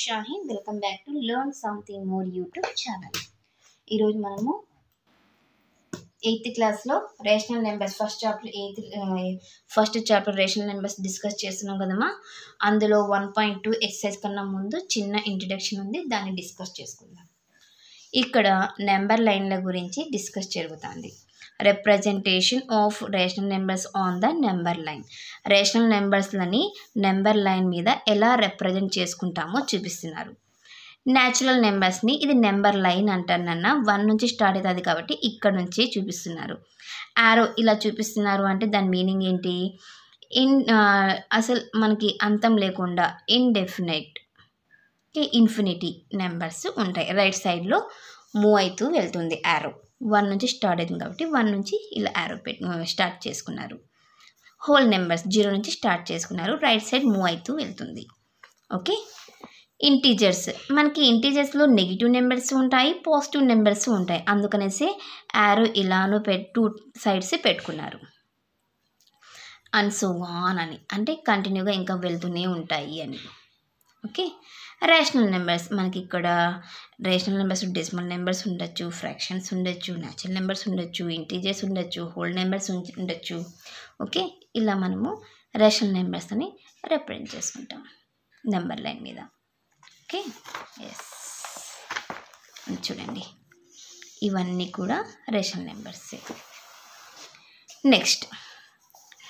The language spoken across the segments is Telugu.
Shaheen. Welcome back to Learn Something More YouTube channel. ఈరోజు మనము 8th క్లాస్లో rational numbers first chapter rational numbers discuss చేస్తున్నాం కదమ్మా. అందులో 1.2 ఎక్సర్సైజ్ కన్నా ముందు చిన్న ఇంట్రడక్షన్ ఉంది, దాన్ని డిస్కస్ చేసుకుందాం. ఇక్కడ నెంబర్ లైన్ల గురించి డిస్కస్ జరుగుతుంది. Representation of rational numbers on the number line. Rational నెంబర్స్లని నెంబర్ లైన్ మీద ఎలా రిప్రజెంట్ చేసుకుంటామో చూపిస్తున్నారు. న్యాచురల్ నెంబర్స్ని ఇది నెంబర్ లైన్ అంటానన్న 1 నుంచి స్టార్ట్ అవుతుంది కాబట్టి ఇక్కడ నుంచి చూపిస్తున్నారు. యారో ఇలా చూపిస్తున్నారు అంటే దాని మీనింగ్ ఏంటి? అసలు మనకి అంతం లేకుండా ఇండెఫినెట్ ఇన్ఫినిటీ నెంబర్స్ ఉంటాయి. రైట్ సైడ్లో మూవ్ అవుతూ వెళ్తుంది యారో. 1 నుంచి స్టార్ట్ అవుతుంది కాబట్టి 1 నుంచి ఇలా యారో స్టార్ట్ చేసుకున్నారు. హోల్ నెంబర్స్ 0 నుంచి స్టార్ట్ చేసుకున్నారు. రైట్ సైడ్ మూవ్ అవుతూ వెళ్తుంది. ఓకే. ఇంటీజర్స్, మనకి ఇంటీజర్స్లో నెగిటివ్ నెంబర్స్ ఉంటాయి, పాజిటివ్ నెంబర్స్ ఉంటాయి. అందుకనేసి యారో ఇలాను 2 సైడ్స్ పెట్టుకున్నారు. అండ్ సో ఆన్ అని, అంటే కంటిన్యూగా ఇంకా వెళ్తూనే ఉంటాయి అని. ఓకే. రేషనల్ నెంబర్స్, మనకి ఇక్కడ రేషనల్ నెంబర్స్ డెసిమల్ నెంబర్స్ ఉండొచ్చు, ఫ్రాక్షన్స్ ఉండొచ్చు, న్యాచురల్ నెంబర్స్ ఉండొచ్చు, ఇంటీజర్స్ ఉండొచ్చు, హోల్ నెంబర్స్ ఉండొచ్చు. ఓకే. ఇలా మనము రేషనల్ నెంబర్స్ అని రిప్రజెంట్ చేసుకుంటాం నెంబర్ లైన్ మీద. ఓకే. ఎస్, చూడండి ఇవన్నీ కూడా రేషనల్ నెంబర్సే. Next,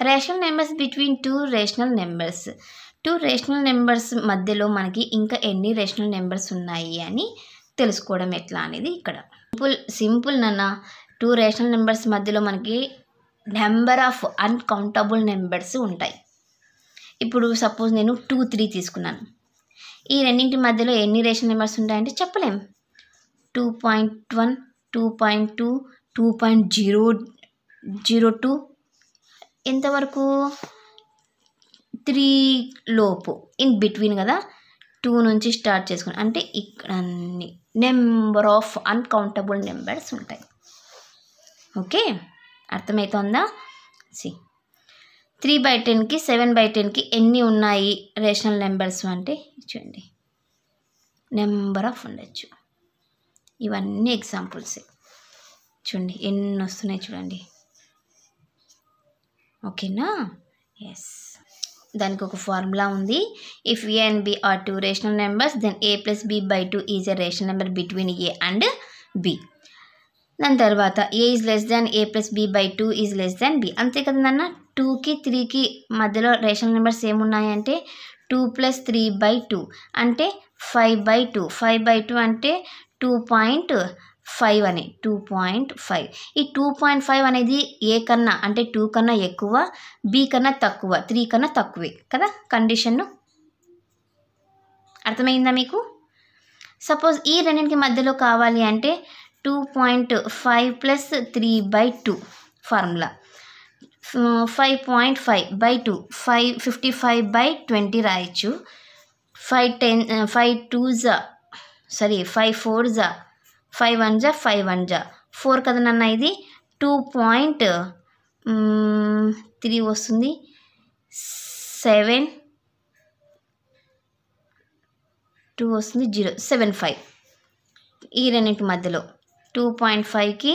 rational numbers between 2 rational numbers. 2 rational numbers మధ్యలో మనకి ఇంకా ఎన్ని రేషనల్ నెంబర్స్ ఉన్నాయి అని తెలుసుకోవడం ఎట్లా అనేది ఇక్కడ సింపుల్ నాన్న. 2 రేషనల్ నెంబర్స్ మధ్యలో మనకి నెంబర్ ఆఫ్ అన్కౌంటబుల్ నెంబర్స్ ఉంటాయి. ఇప్పుడు సపోజ్ నేను 2, 3 తీసుకున్నాను. ఈ రెండింటి మధ్యలో ఎన్ని రేషనల్ నెంబర్స్ ఉంటాయంటే చెప్పలేం. 2.1, 2.2, 2.002 ఎంతవరకు 3 లోపు, ఇన్ బిట్వీన్ కదా. 2 నుంచి స్టార్ట్ చేసుకుని అంటే ఇక్కడ అన్ని నెంబర్ ఆఫ్ అన్కౌంటబుల్ నెంబర్స్ ఉంటాయి. ఓకే, అర్థమవుతుందా? 3/10కి 7/10కి ఎన్ని ఉన్నాయి రేషనల్ నెంబర్స్ అంటే చూడండి, నెంబర్ ఆఫ్ ఉండొచ్చు. ఇవన్నీ ఎగ్జాంపుల్సే. చూడండి ఎన్ని వస్తున్నాయి చూడండి. ఓకేనా? ఎస్, దానికి ఒక ఫార్ములా ఉంది. If a and b are 2 rational numbers then a + b/2 is a rational number between a and b. దాని తర్వాత a is less than a + b/2 is less than b. అంతే కదా నాన్న. 2కి 3కి మధ్యలో రేషనల్ నెంబర్స్ ఏమున్నాయంటే 2 + 3/2 అంటే 5/2. 5/2 అంటే 2.5 అని. 2.5. ఈ 2.5 అనేది ఏ కన్నా అంటే 2 కన్నా ఎక్కువ, బి కన్నా తక్కువ, 3 కన్నా తక్కువే కదా కండిషన్ను. అర్థమైందా మీకు? సపోజ్ ఈ రెండింటికి మధ్యలో కావాలి అంటే 2.5 + 3/2 ఫార్ములా. 5.5/2 55/20 రాయొచ్చు. 5 4 5 1 5 1 4 కదా నన్న. ఇది 2.3 వస్తుంది. 7 2 వస్తుంది 0.75. ఈ రెండింటి మధ్యలో 2.5కి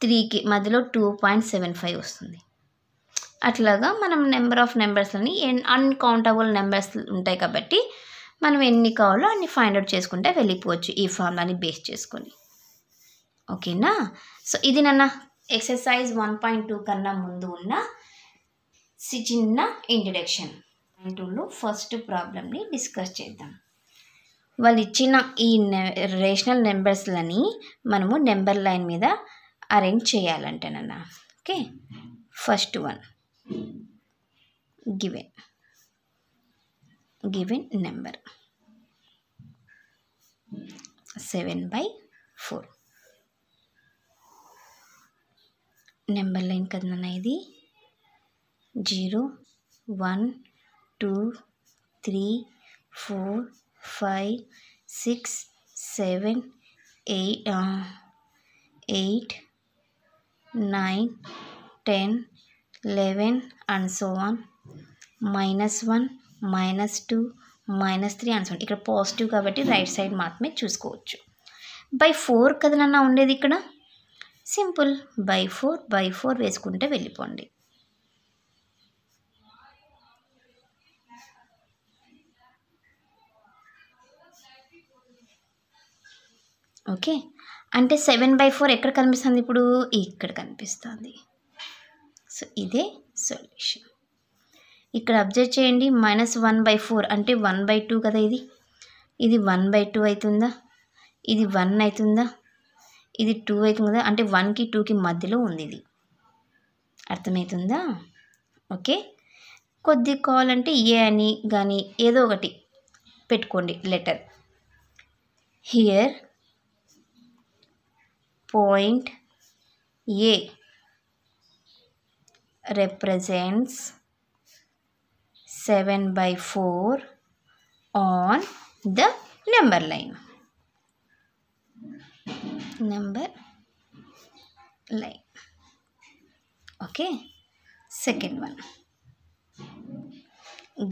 3కి మధ్యలో 2.75 వస్తుంది. అట్లాగా మనం నెంబర్ ఆఫ్ నెంబర్స్ని అన్కౌంటబుల్ నెంబర్స్ ఉంటాయి కాబట్టి మనం ఎన్ని కావాలో అన్ని ఫైండ్ అవుట్ చేసుకుంటే వెళ్ళిపోవచ్చు ఈ ఫార్ములాని బేస్ చేసుకొని. ఓకేనా? సో ఇది నన్న ఎక్సర్సైజ్ 1.2 కన్నా ముందు ఉన్న చిన్న ఇంట్రడక్షన్. 2లో ఫస్ట్ ప్రాబ్లమ్ని డిస్కస్ చేద్దాం. వాళ్ళు ఇచ్చిన ఈ రేషనల్ నెంబర్స్లని మనము నెంబర్ లైన్ మీద అరేంజ్ చేయాలంటేనన్న. Okay. First one, given number 7/4. Number line కదన్న ఇది. 0 1 2 3 4 5 6 7 8 9 10 11 and so on. -1 -2 -3 ఆన్సర్. ఇక్కడ పాజిటివ్ కాబట్టి రైట్ సైడ్ మాత్రమే చూసుకోవచ్చు. బై 4 కదా నాన్న ఉండేది ఇక్కడ. సింపుల్ బై 4 వేసుకుంటే వెళ్ళిపోండి. ఓకే, అంటే 7/4 ఎక్కడ కనిపిస్తుంది ఇప్పుడు? ఇక్కడ కనిపిస్తుంది. సో ఇదే సొల్యూషన్. ఇక్కడ అబ్జర్వ్ చేయండి, -1/4 అంటే 1/2 కదా. ఇది 1/2 అవుతుందా? ఇది 1 అవుతుందా? ఇది 2 అవుతుంది కదా. అంటే 1కి 2కి మధ్యలో ఉంది ఇది. అర్థమవుతుందా? ఓకే, కొద్దిగా కావాలంటే ఏ అని కానీ ఏదో ఒకటి పెట్టుకోండి letter. Here point A represents 7/4 on the number line. Okay, second one,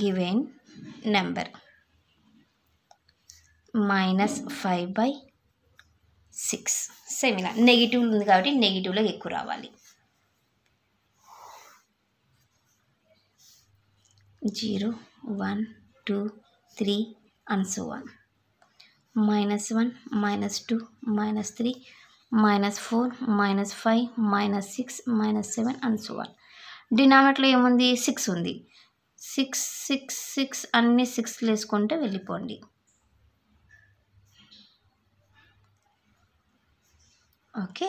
given number -5/6. Same ఇలా నెగిటివ్ ఉంది కాబట్టి నెగిటివ్లో ఎక్కువ రావాలి. 0, 1, 2, 3 and so on. -1, -2, -3, -4, -5, -6, -7 and so on. డినామినేటర్లో ఏముంది? 6 ఉంది. 6 6 6 అన్ని 6 వేసుకుంటే వెళ్ళిపోండి. ఓకే,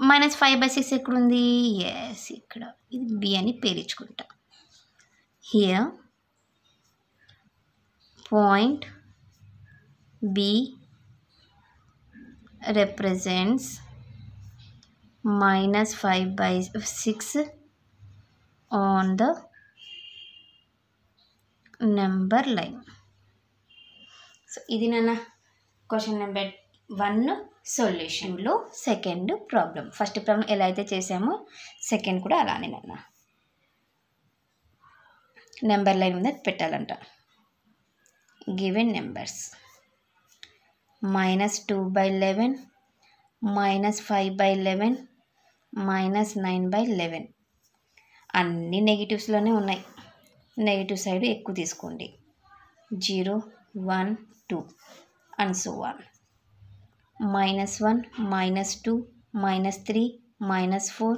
-5/6 ఎక్కడుంది? ఎస్, ఇక్కడ. ఇది బి అని పేరించుకుంటా. Here point B represents -5/6 on the number line. So ఇది నాన్న క్వశ్చన్ నెంబర్ 1 సొల్యూషన్లో సెకండ్ ప్రాబ్లం. ఫస్ట్ ప్రాబ్లం ఎలా అయితే చేసామో సెకండ్ కూడా అలానే నాన్న. నెంబర్ లైన్ మీద పెట్టాలంట. గివెన్ నెంబర్స్ -2/11, -5/11, -9/11 అన్ని నెగిటివ్స్లోనే ఉన్నాయి. నెగిటివ్ సైడ్ ఎక్కువ తీసుకోండి. 0, 1, 2 and so on. -1, -2, -3, -4,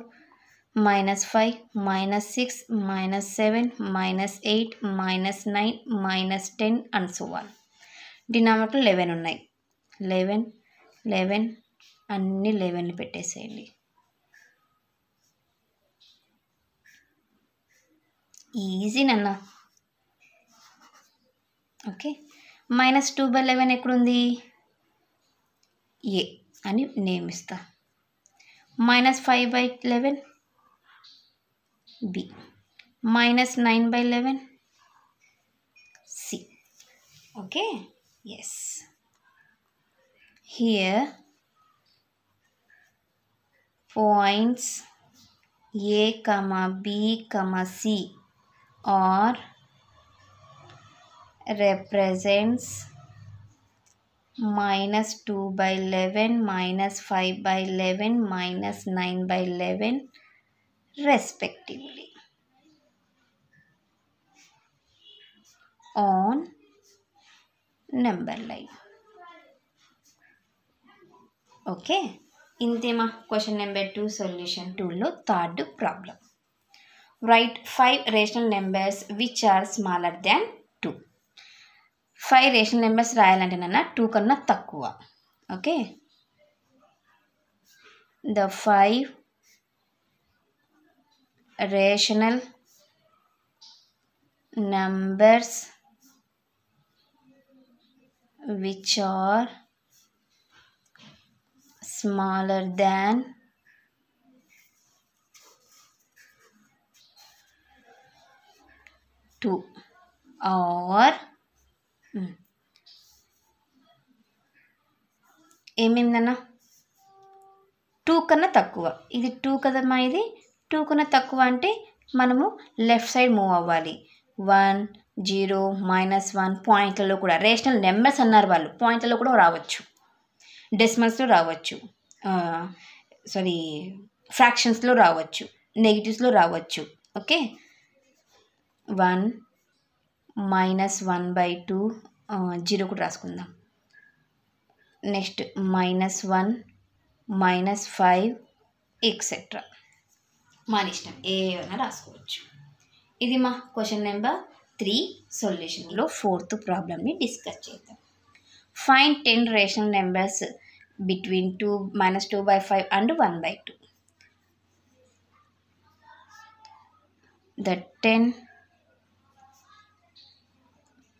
-5, -6, -7, -8, -9, -10 and so on. Denominator 11 ఉన్నాయి. 11 11 అన్ని 11 పెట్టేసేయండి. ఈజీ నాన్న. ఓకే, -2/11 ఎక్కడుంది? ఏ అని నేమ్ ఇస్తా. -5/11 B, -9/11 C. Okay, yes. Here points A, B, C are represents -2/11, -5/11, -9/11 respectively on number line. Okay, ఇంతేమా క్వశ్చన్ నెంబర్ 2 సొల్యూషన్ 2లో third problem. Right 5 rational numbers which are smaller than 2. 5 rational numbers రాయాలంటే నాన్న 2 కన్నా తక్కువ. Okay, the 5 rational numbers which are smaller than 2 or ఏమేందన్నా 2 కన్నా తక్కువ. ఇది 2 కదమ్మా, ఇది 2 కన్నా తక్కువ అంటే మనము లెఫ్ట్ సైడ్ మూవ్ అవ్వాలి. 1 0 -1 పాయింట్లలో కూడా రేషనల్ నెంబర్స్ అన్నారు వాళ్ళు, పాయింట్లలో కూడా రావచ్చు, డెసిమల్స్లో రావచ్చు, సారీ ఫ్రాక్షన్స్లో రావచ్చు, నెగిటివ్స్లో రావచ్చు. ఓకే, 1 -1/2 0 కూడా రాసుకుందాం. నెక్స్ట్ -1 -5 ఎక్సెట్రా మన ఇష్టం ఏమైనా రాసుకోవచ్చు. ఇది మా క్వశ్చన్ నెంబర్ 3 సొల్యూషన్లో 4th ప్రాబ్లమ్ని డిస్కస్ చేద్దాం. Find 10 rational numbers between -2/5 and 1/2. The 10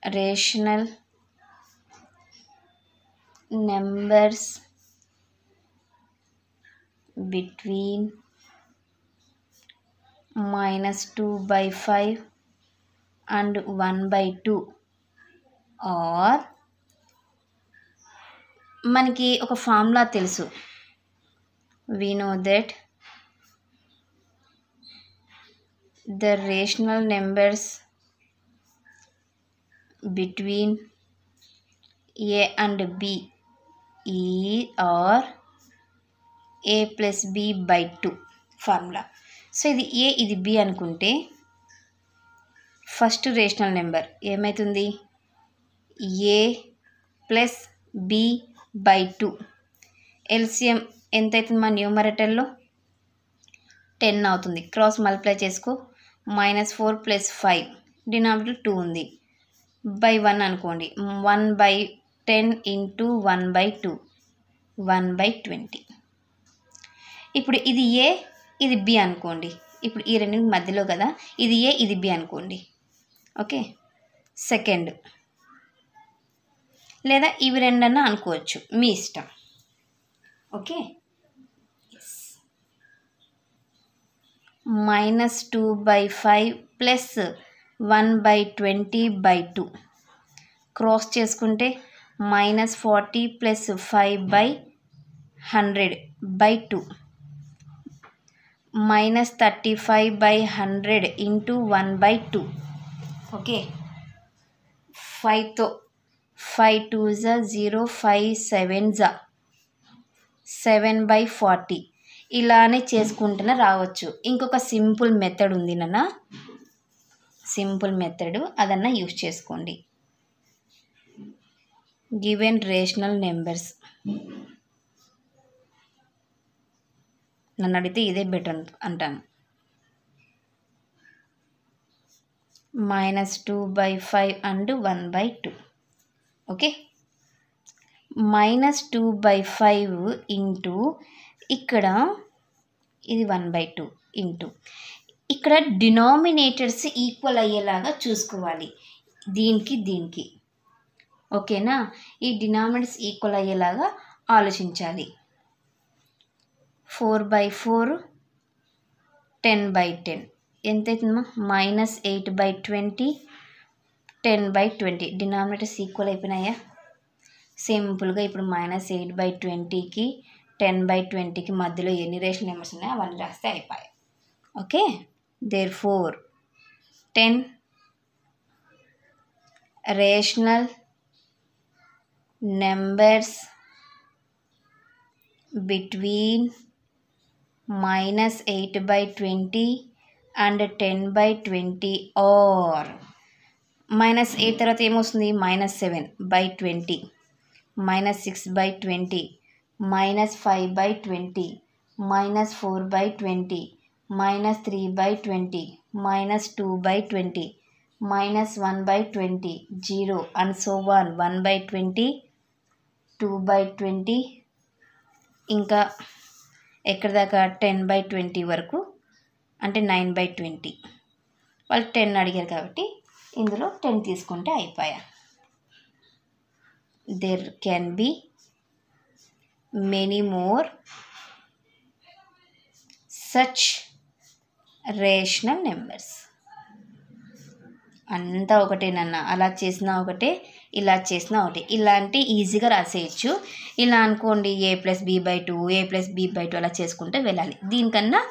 rational numbers between -2/5 and 1/2 are, మనకి ఒక ఫార్ములా తెలుసు. we know that the rational numbers between a and b are a plus b by 2 formula. So ఇది ఏ ఇది బి అనుకుంటే ఫస్ట్ రేషనల్ నెంబర్ ఏమవుతుంది, ఏ ప్లస్ బి బై 2. ఎల్సిఎం ఎంత అవుతుంది మా న్యూమరేటర్లో 10 అవుతుంది. క్రాస్ మల్టిప్లై చేసుకో, -4 + 5, డినామినేటర్ 2 ఉంది, బై 1 అనుకోండి, 1/10 × 1/2 1/20. ఇప్పుడు ఇది ఏ ఇది బి అనుకోండి, ఇప్పుడు ఈ రెండింటి మధ్యలో కదా, ఇది ఏ ఇది బి అనుకోండి. ఓకే, సెకండ్ లేదా ఇవి రెండన్నా అనుకోవచ్చు, మీ ఇష్టం. ఓకే, -2/5 + 1/20/2 క్రాస్ చేసుకుంటే -40 + 5/100/2 -35/100 × 1/2. ఓకే, 5తో 5 2s 0 5 7s 7/40 ఇలానే చేసుకుంటూనే రావచ్చు. ఇంకొక సింపుల్ మెథడ్ ఉంది నాన్న, సింపుల్ మెథడ్ అదన్నా యూజ్ చేసుకోండి. గివెన్ రేషనల్ నెంబర్స్, నన్ను అడిగితే ఇదే బెటర్ అంటాను. -2/5 and 1/2. ఓకే, -2/5 ఇంటూ ఇక్కడ ఇది 1/2 ఇంటూ ఇక్కడ డినామినేటర్స్ ఈక్వల్ అయ్యేలాగా చూసుకోవాలి, దీనికి దీనికి. ఓకేనా, ఈ డినామినేటర్స్ ఈక్వల్ అయ్యేలాగా ఆలోచించాలి. 4/4 10/10 ఎంత అవుతుందమ్మా, -8/20 10/20. డినామినేటర్స్ ఈక్వల్ అయిపోయినాయా? సింపుల్గా ఇప్పుడు -8/20కి 10/20కి మధ్యలో ఎన్ని రేషనల్ నెంబర్స్ ఉన్నాయో అవన్నీ రాస్తే అయిపోయాయి. Okay, therefore 10 rational numbers between -8/20 and 10/20 are, -8 తర్వాత ఏమొస్తుంది, -7/20 -6/20 -5/20 -4/20 -3/20 -2/20 -1/20 0 and so on 1/20 2/20 ఇంకా ఎక్కడ దాకా 10/20 వరకు, అంటే 9/20. వాళ్ళు 10 అడిగారు కాబట్టి ఇందులో 10 తీసుకుంటే అయిపోయా. There can be many more such rational numbers. అంతా ఒకటేనన్నా, అలా చేసినా ఒకటే, ఇలా చేసినా ఒకటే, ఇలాంటి ఈజీగా రాసేయచ్చు. ఇలా అనుకోండి a + b/2 a + b/2 అలా చేసుకుంటే వెళ్ళాలి. దీనికన్నా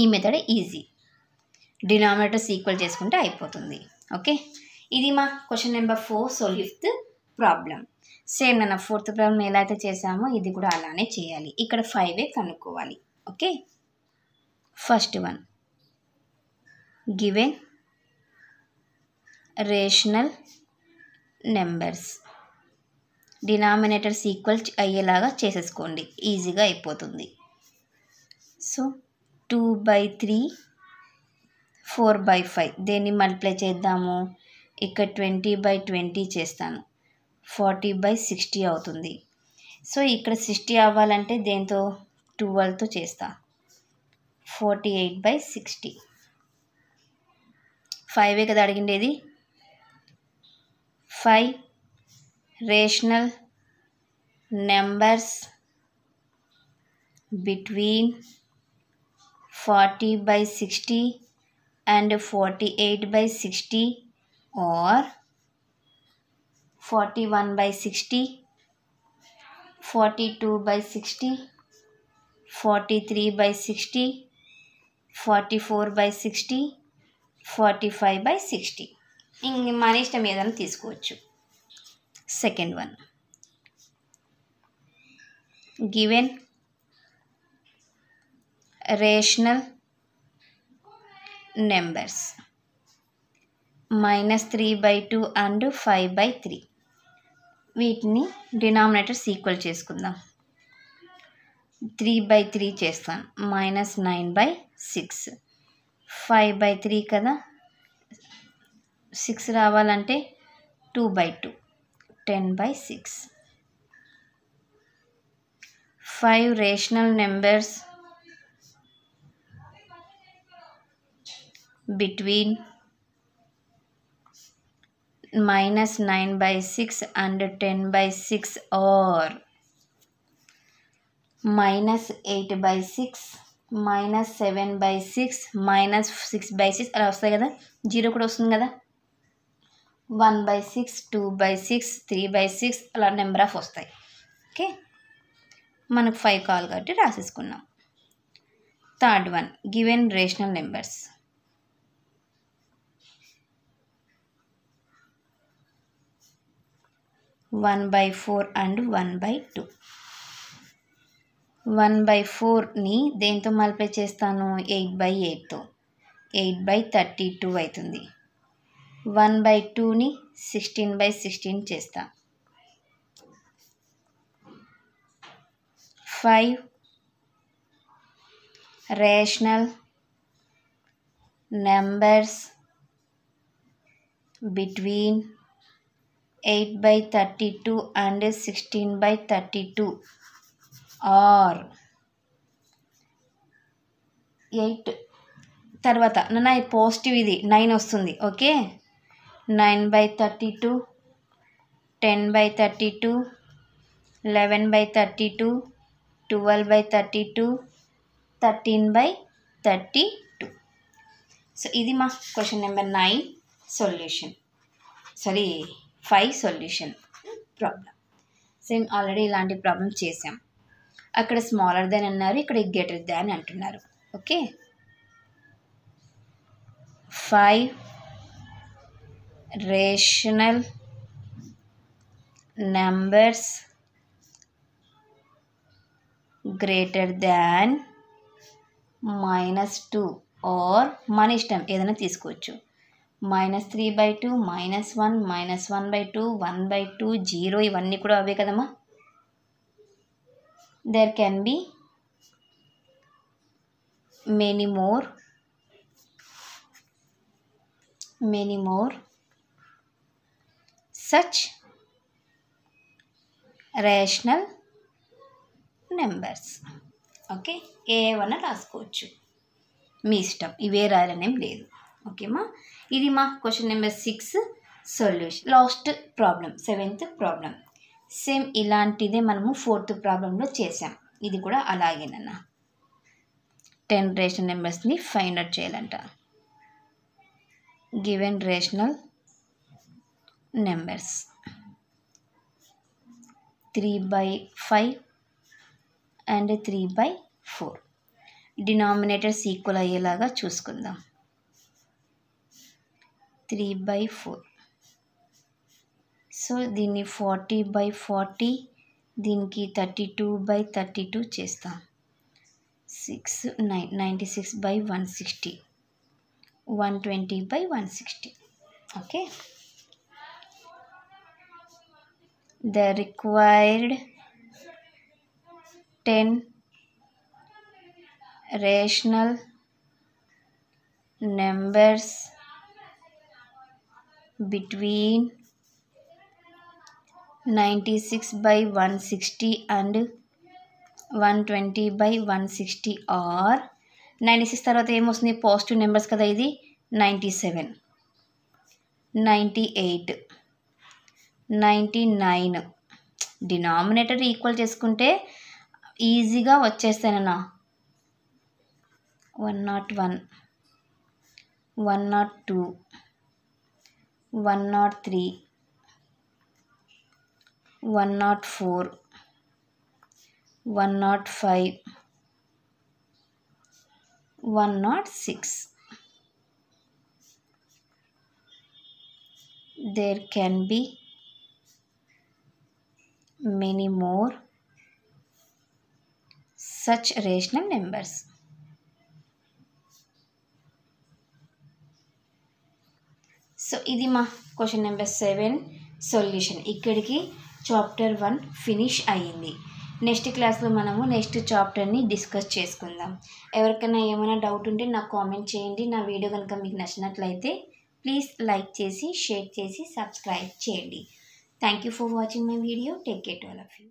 ఈ మెథడ్ ఈజీ. డినామినేటర్స్ ఈక్వల్ చేసుకుంటే అయిపోతుంది. ఓకే, ఇది మా question number 4 fifth problem. Same నన్న ఫోర్త్ ప్రాబ్లం ఎలా అయితే చేసామో ఇది కూడా అలానే చేయాలి. ఇక్కడ 5 కనుక్కోవాలి. Okay, first one, given rational numbers, denominators equal అయ్యేలాగా చేసేసుకోండి, ఈజీగా అయిపోతుంది. సో 2/3 4/5 దేన్ని మల్టిప్లై చేద్దాము, ఇక్కడ 20/20 చేస్తాను, 40/60 అవుతుంది. సో ఇక్కడ 60 అవ్వాలంటే దేంతో 12తో చేస్తా, 48/60. 5 కదా అడిగిండేది. 5 rational numbers between 40/60 and 48/60 or 41/60, 42/60, 43/60, 44/60, 45/60. ఇంక మన ఇష్టం ఏదైనా తీసుకోవచ్చు. Second one, given rational numbers -3/2 and 5/3. వీటిని డినామినేటర్స్ ఈక్వల్ చేసుకుందాం. 3/3 చేస్తాను, -9/6. 5/3 కదా, 6 రావాలంటే 2/2, 10/6. 5 rational numbers between -9/6 and 10/6 or -8/6, -7/6, -6/6 అలా వస్తాయి కదా, 0 కూడా వస్తుంది కదా, 1/6, 2/6, 3/6 అలా నెంబర్ ఆఫ్ వస్తాయి. ఓకే, మనకు 5 కావాలి కాబట్టి రాసేసుకున్నాం. Third one, given rational numbers 1/4 and 1/2. 1/4ని దేంతో మల్టిప్లై చేస్తాను, 8/8తో, 8/32 అవుతుంది. 1/2ని 16/16 చేస్తా. 5 rational numbers between 8/32 and 16/32 or 8 తర్వాత నా పాజిటివ్ ఇది 9 వస్తుంది. ఓకే, 9/32, 10/32, 11/32, 12/32, 13/32. సో ఇది మా question number 9 solution, 5 solution problem. Same already ఇలాంటి ప్రాబ్లం చేసాం. అక్కడ స్మాలర్ దాన్ అన్నారు, ఇక్కడ గ్రేటర్ దాన్ అంటున్నారు. Okay, 5 rational numbers greater than -2 are మన ఇష్టం ఏదైనా తీసుకోవచ్చు, -3/2, -1, -1/2, 1/2, 0 ఇవన్నీ కూడా అవే కదమ్మా. There can be many more such rational numbers. Okay, ఏవన్నా రాసుకోవచ్చు, మీ ఇష్టం, ఇవే రాయాలనేం లేదు. ఓకేమా, ఇది మా question number 6 solution. Last problem 7th problem. Same ఇలాంటిదే మనము 4th ప్రాబ్లంలో చేసాం. ఇది కూడా అలాగేనన్నా, 10 రేషనల్ నెంబర్స్ని ఫైండ్ అవుట్ చేయాలంట. Given rational numbers 3/5 and 3/4. Denominators equal అయ్యేలాగా చూసుకుందాం. 3/4. సో దీన్ని 40/40, దీనికి 32/32 చేస్తాం. 6 9 96/160, 120/160. Okay, the required 10 rational numbers between 96/160 and 120/160 are 96 తర్వాత ఏమొస్తుంది? పాజిటివ్ నెంబర్స్ కదా, ఇది 97, 98, 99. డినామినేటర్ ఈక్వల్ చేసుకుంటే ఈజీగా వచ్చేస్తానన్నా. 101, 102, 103, 104, 105, 106. There can be many more such rational numbers. So ఇది మా క్వశ్చన్ నెంబర్ 7 సొల్యూషన్. ఇక్కడికి చాప్టర్ 1 ఫినిష్ అయ్యింది. నెక్స్ట్ క్లాస్లో మనము నెక్స్ట్ చాప్టర్ని డిస్కస్ చేసుకుందాం. ఎవరికైనా ఏమైనా డౌట్ ఉంటే నాకు కామెంట్ చేయండి. నా వీడియో కనుక మీకు నచ్చినట్లయితే ప్లీజ్ లైక్ చేసి, షేర్ చేసి, సబ్స్క్రైబ్ చేయండి. Thank you for watching my video. Take care to all of you.